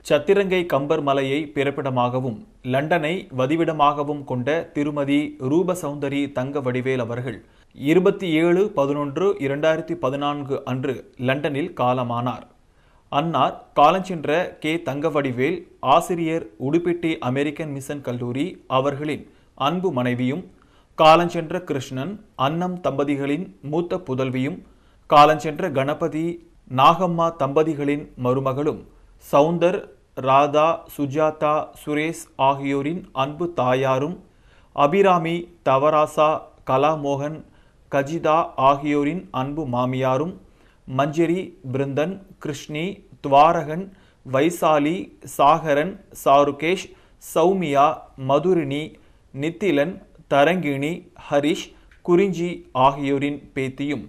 சத்திரங்கை கம்பர் மலையை பிறப்பிடமாகவும் லண்டனை வதிவிடமாகவும் கொண்ட திருமதி ரூபசௌந்தரி தங்க வடிவேல் அவர்கள் 27/11/2014 அன்று லண்டனில் காலமானார். அன்னார் காலஞ்சென்ற கே. தங்கவடிவேல் ஆசிரியர், உடுப்பிட்டி அமெரிக்கன் மிஷன் கல்லூரி அவர்களின் அன்பு மனைவியும், காலஞ்சென்ற கிருஷ்ணன் அன்னம் தம்பதிகளின் மூத்த புதல்வியும், காலஞ்சென்ற கணபதி நாகம்மா தம்பதிகளின் மருமகளும், சவுந்தர், ராதா, சுஜாதா, சுரேஷ் ஆகியோரின் அன்பு தாயாரும், அபிராமி, தவராசா, கலாமோகன், கஜிதா ஆகியோரின் அன்பு மாமியாரும், மஞ்சரி, பிருந்தன், கிருஷ்ணி, துவாரகன், வைசாலி, சாகரன், சாருகேஷ், சௌமியா, மதுரினி, நித்திலன், தரங்கிணி, ஹரிஷ், குறிஞ்சி ஆகியோரின் பேத்தியும்,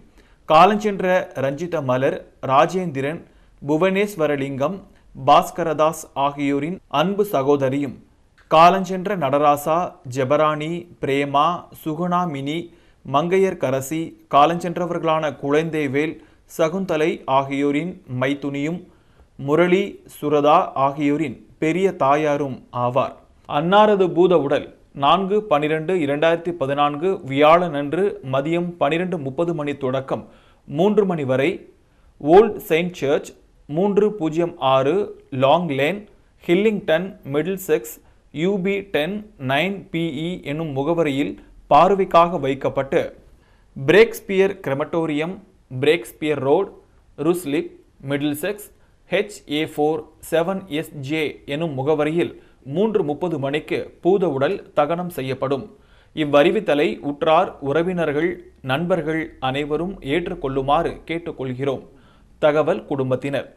காலஞ்சென்ற ரஞ்சித மலர், ராஜேந்திரன், புவனேஸ்வரலிங்கம், பாஸ்கரதாஸ் ஆகியோரின் அன்பு சகோதரியும், காலஞ்சென்ற நடராசா, ஜெபராணி, பிரேமா, சுகுணாமினி, மங்கையர்கரசி, காலஞ்சென்றவர்களான குழந்தைவேல், சகுந்தலை ஆகியோரின் மைத்துனியும், முரளி, சுரதா ஆகியோரின் பெரிய தாயாரும் ஆவார். அன்னாரது பூத உடல் 4/12/2014 வியாழனன்று மதியம் 12:30 மணி தொடக்கம் 3 மணி வரை Old Saint Church, 306 Long Lane, Hillingdon, Middlesex, UB10 9PE என்னும் முகவரியில் பார்வைக்காக வைக்கப்பட்டு, Breakspear Crematorium, Breakspear Road, Ruislip, Middlesex, HA4 7SJ எனும் முகவரியில் 3:30 மணிக்கு பூத உடல் தகனம் செய்யப்படும். இவ்வறிவித்தலை உற்றார், உறவினர்கள், நண்பர்கள் அனைவரும் ஏற்றுக்கொள்ளுமாறு கேட்டுக்கொள்கிறோம். தகவல் குடும்பத்தினர்.